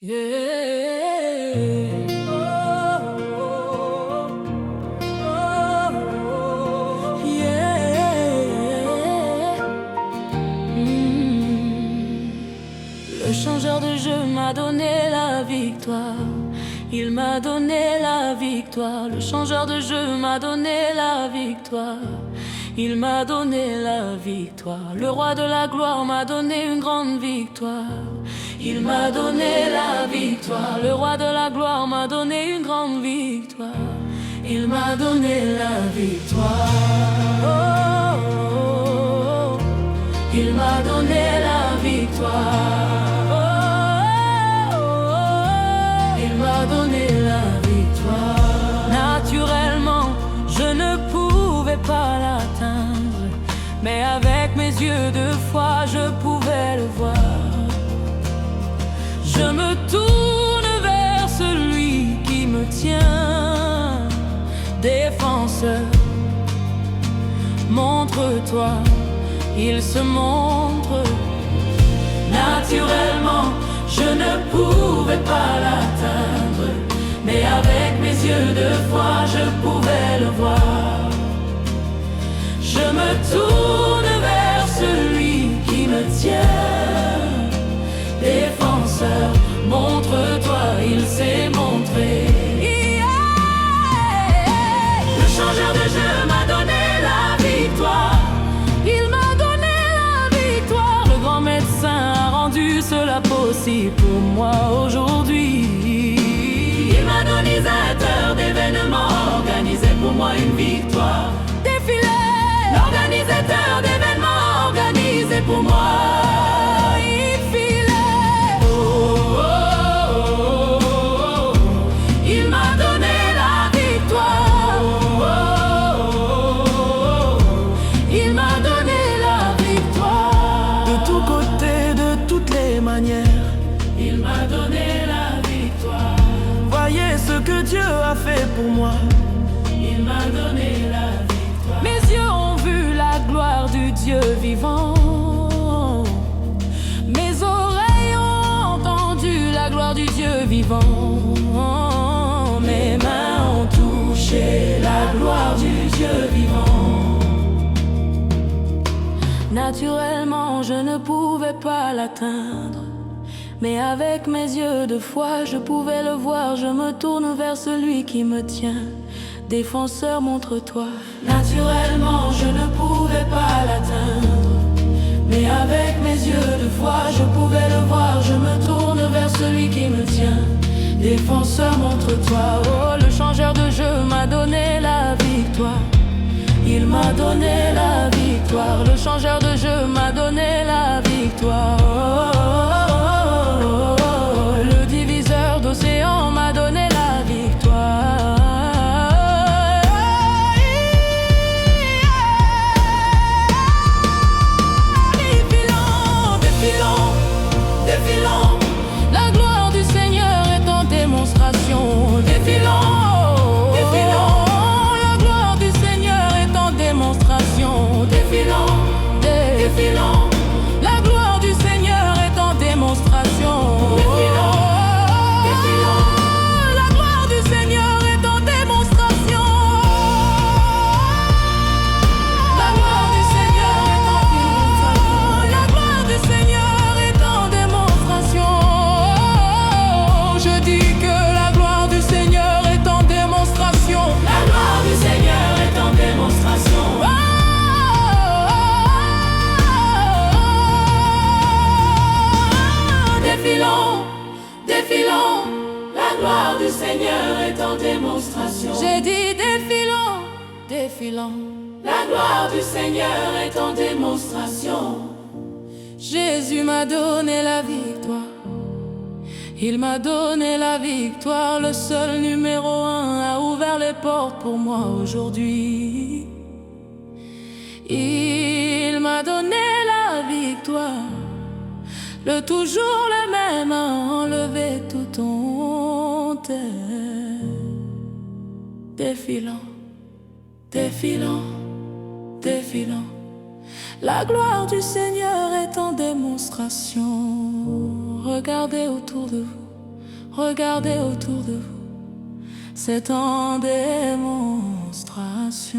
Yeah. Oh, oh, yeah. Le changeur de jeu m'a donné la victoire. Il m'a donné la victoire. Le changeur de jeu m'a donné la victoire. Il m'a donné la victoire. Le roi de la gloire m'a donné une grande victoire. Il m'a donné la victoire. Le roi de la gloire m'a donné une grande victoire. Il m'a donné la victoire. Oh, oh, oh. Il m'a donné la victoire. Oh, oh, oh. Il m'a donné la victoire. Naturellement, je ne pouvais pas l'atteindre, mais avec mes yeux de foi, je pouvais le voir. Je me tourne vers celui qui me tient, défenseur. Montre-toi, il se montre. Naturellement, je ne pouvais pas l'atteindre, mais avec mes yeux de foi, je pouvais le voir. Je me tourne vers celui qui me tient, défenseur. Montre-toi, il s'est montré. Le changeur de jeu m'a donné la victoire. Il m'a donné la victoire. Le grand médecin a rendu cela possible pour moi aujourd'hui. L'organisateur d'événements organisé pour moi une victoire. Défilé. L'organisateur d'événements organisé pour moi. Il m'a donné la victoire. Voyez ce que Dieu a fait pour moi. Il m'a donné la victoire. Mes yeux ont vu la gloire du Dieu vivant. Mes oreilles ont entendu la gloire du Dieu vivant. Mes mains ont touché la gloire du Dieu vivant. Naturellement, je ne pouvais pas l'atteindre, mais avec mes yeux de foi, je pouvais le voir. Je me tourne vers celui qui me tient. Défenseur, montre-toi. Naturellement, je ne pouvais pas l'atteindre, mais avec mes yeux de foi, je pouvais le voir. Je me tourne vers celui qui me tient. Défenseur, montre-toi. Oh, le changeur de jeu m'a donné la victoire. Il m'a donné la victoire. Le changeur de jeu m'a donné la victoire. Oh, oh, oh, oh, oh. Le diviseur d'océan m'a donné la victoire. Défilant, défilant, défilant. La gloire du Seigneur est en démonstration. Défilant. Défilant, la gloire du Seigneur est en démonstration. Défilant, défilant, la gloire du Seigneur est en démonstration. La gloire du Seigneur est en démonstration. La gloire du Seigneur est en démonstration. Je dis que la gloire du Seigneur est en démonstration. La gloire du Seigneur est en démonstration. Défilant, défilant, la gloire du Seigneur est en démonstration. J'ai dit défilant, défilant, la gloire du Seigneur est en démonstration. Jésus m'a donné la victoire. Il m'a donné la victoire. Le seul numéro 1 a ouvert les portes pour moi aujourd'hui. Il m'a donné la victoire. Le toujours le même a enlevé toute honte. Défilant, défilant, défilant. La gloire du Seigneur est en démonstration. Regardez autour de vous, Regardez autour de vous, c'est en démonstration.